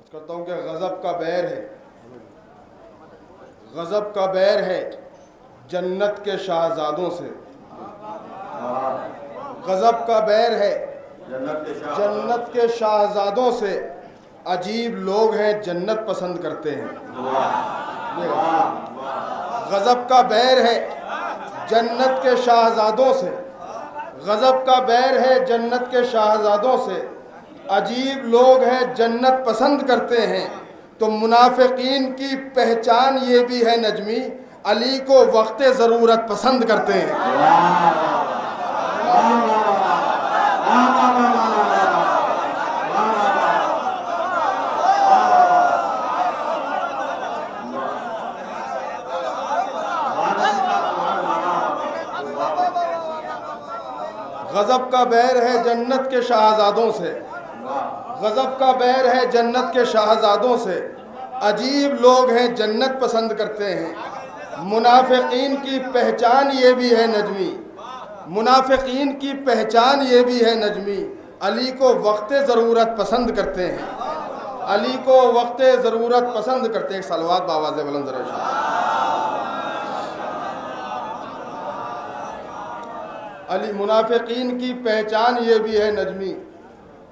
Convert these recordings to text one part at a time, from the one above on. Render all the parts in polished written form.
عرض کرتا ہوں کہ غضب کا بیر ہے، غضب کا بیر ہے جنت کے شاہزادوں سے، غضب کا بیر ہے جنت کے شاہزادوں سے، عجیب لوگ ہیں جنت پسند کرتے ہیں۔ غضب کا بیر ہے جنت کے شاہزادوں سے، غضب کا بیر ہے جنت کے شاہزادوں سے، عجیب لوگ ہیں جنت پسند کرتے ہیں۔ تو منافقین کی پہچان یہ بھی ہے نجمی، علی کو وقت ضرورت پسند کرتے ہیں۔ غضب کا بیر ہے جنت کے شاہزادوں سے، غضب کا بیر ہے جنت کے شاہزادوں سے، عجیب لوگ ہیں جنت پسند کرتے ہیں۔ منافقین کی پہچان یہ بھی ہے نجمی، منافقین کی پہچان یہ بھی ہے نجمی، علی کو وقت ضرورت پسند کرتے ہیں، علی کو وقت ضرورت پسند کرتے ہیں۔ ایک صلوات بآواز بلند ذرا ارشاد۔ علی منافقین کی پہچان یہ بھی ہے نجمی،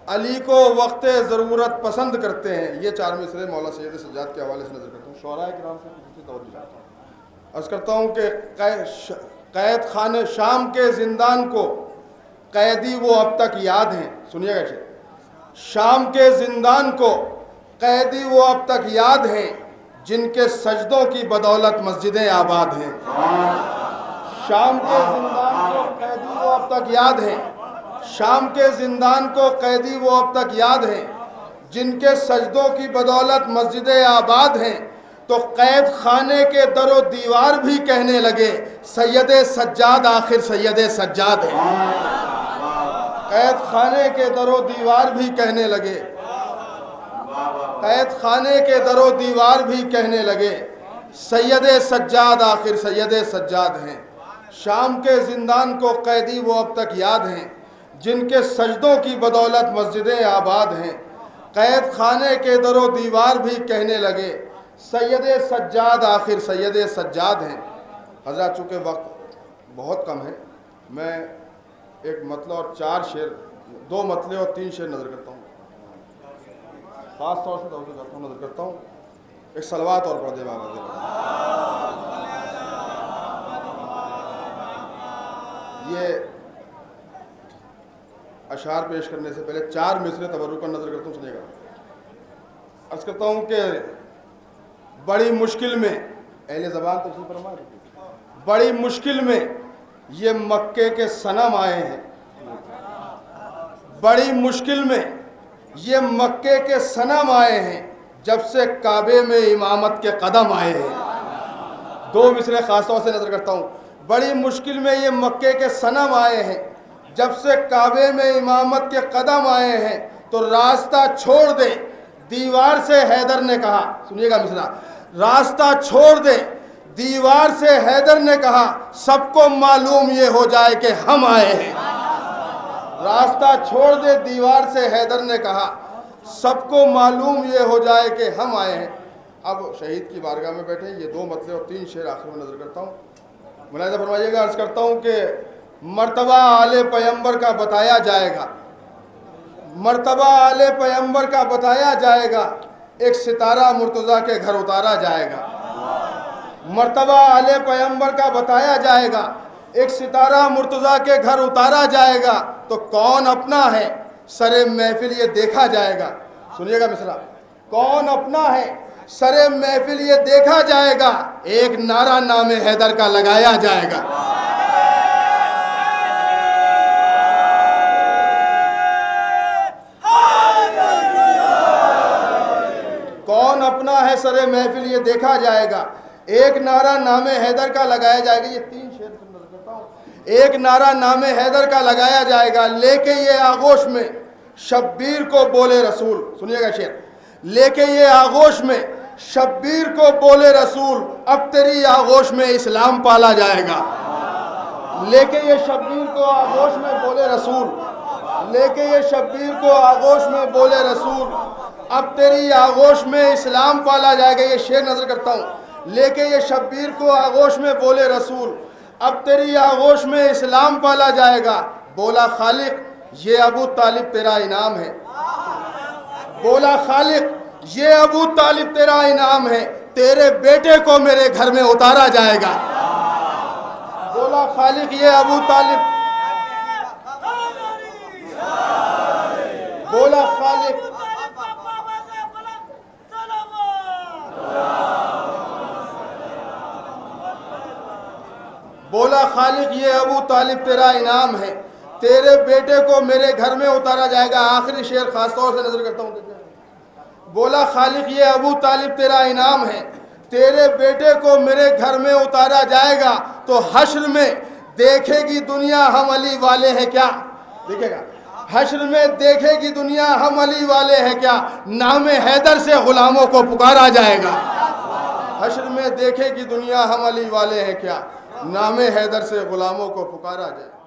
علی کو وقت ضرورت پسند کرتے ہیں۔ یہ چار مصرے مولا سید سجاد کے حوالے سے نظر کرتا ہوں، شعراء کرام سے کسی توجہ چاہتا ہوں۔ عرض کرتا ہوں کہ قید خانے شام کے زندان کو قیدی وہ اب تک یاد ہیں۔ سنیے گا شام کے زندان کو قیدی وہ اب تک یاد ہیں، جن کے سجدوں کی بدولت مسجدیں آباد ہیں۔ شام کے زندان کو قیدی وہ اب تک یاد ہیں، شام کے زندان کو قیدی وہ اب تک یاد ہیں، جن کے سجدوں کی بدولت مسجدیں آباد ہیں۔ تو قید خانے کے در و دیوار بھی کہنے لگے سید سجاد آخر سید سجاد ہیں۔ قید خانے کے در و دیوار بھی کہنے لگے، قید خانے کے در و دیوار بھی کہنے لگے سید سجاد آخر سید سجاد ہیں۔ شام کے زندان کو قیدی وہ اب تک یاد ہیں، جن کے سجدوں کی بدولت مسجدیں آباد ہیں۔ قید خانے کے در و دیوار بھی کہنے لگے سید سجاد آخر سید سجاد ہیں۔ حضرات چونکہ وقت بہت کم ہے، میں ایک مطلع اور چار شعر، دو مطلع اور تین شعر نظر کرتا ہوں، خاص طور سے توجہ کرتا ہوں، نظر کرتا ہوں۔ ایک صلوات اور پڑھ دے بابا دے۔ یہ اشعار پیش کرنے سے پہلے چار مصرے تبرکاً نظر کرتا ہوں، سنیے گا۔ عرض کرتا ہوں کہ بڑی مشکل میں اہل زبان تشریف فرما، بڑی مشکل میں یہ مکے کے صنم آئے ہیں، بڑی مشکل میں یہ مکے کے صنم آئے ہیں، جب سے کعبے میں امامت کے قدم آئے ہیں۔ دو مصرے خاص طور سے نظر کرتا ہوں۔ بڑی مشکل میں یہ مکے کے صنم آئے ہیں، جب سے کعبے میں امامت کے قدم آئے ہیں، تو راستہ چھوڑ دے دیوار سے حیدر نے کہا۔ سنیے گا مصرع، راستہ چھوڑ دے دیوار سے حیدر نے کہا، سب کو معلوم یہ ہو جائے کہ ہم آئے ہیں۔ راستہ چھوڑ دے دیوار سے حیدر نے کہا، سب کو معلوم یہ ہو جائے کہ ہم آئے ہیں۔ اب شہید کی بارگاہ میں بیٹھے، یہ دو مطلع اور تین شعر آخر میں نظر کرتا ہوں، ملاحظہ فرمائیے گا۔ عرض کرتا ہوں کہ مرتبہ آل پیمبر کا بتایا جائے گا، مرتبہ آل پیمبر کا بتایا جائے گا، ایک ستارہ مرتضیٰ کے گھر اتارا جائے گا۔ مرتبہ آل پیمبر کا بتایا جائے گا، ایک ستارہ مرتضیٰ کے گھر اتارا جائے گا، تو کون اپنا ہے سر محفل یہ دیکھا جائے گا۔ سنیے گا مصرع، کون اپنا ہے سر محفل یہ دیکھا جائے گا، ایک نعرہ نام حیدر کا لگایا جائے گا۔ کون اپنا ہے سر محفل یہ دیکھا جائے گا، ایک نعرہ نام حیدر کا لگایا جائے گا۔ یہ تین شعر سے نظر کرتا ہوں۔ ایک نعرہ نام حیدر کا لگایا جائے گا، لے کے یہ آغوش میں شبیر کو بولے رسول۔ سنیے گا شعر، لے کے یہ آغوش میں شبیر کو بولے رسول، اب تیری آغوش میں اسلام پالا جائے گا۔ لے کے یہ شبیر کو آغوش میں بولے رسول، لے کے یہ شبیر کو آغوش میں بولے رسول، اب تیری آغوش میں اسلام پالا جائے گا. یہ شعر نظر کرتا ہوں. لیکن یہ شبیر کو آغوش میں بولے رسول, اب تیری آغوش میں اسلام پالا جائے گا. بولا خالق یہ ابو طالب تیرا انعام ہے. بولا خالق یہ ابو طالب تیرا انعام ہے, تیرے بیٹے کو میرے گھر میں اتارا جائے گا. بولا خالق یہ ابو طالب, بولا خالق بولا خالق یہ ابو طالب تیرا انعام ہے, تیرے بیٹے کو میرے گھر میں اتارا جائے گا. آخری شعر خاص طور سے نظر کرتا ہوں. بولا خالق یہ ابو طالب تیرا انعام ہے, تیرے بیٹے کو میرے گھر میں اتارا جائے گا. تو حشر میں دیکھے گی دنیا ہم علی والے ہیں کیا. دیکھے گا حشر میں دیکھے گی دنیا ہم علی والے ہیں کیا, نام حیدر سے غلاموں کو پکارا جائے گا. حشر میں دیکھے گی دنیا ہم علی والے ہیں کیا, نام حیدر سے غلاموں کو پکارا جائے گا.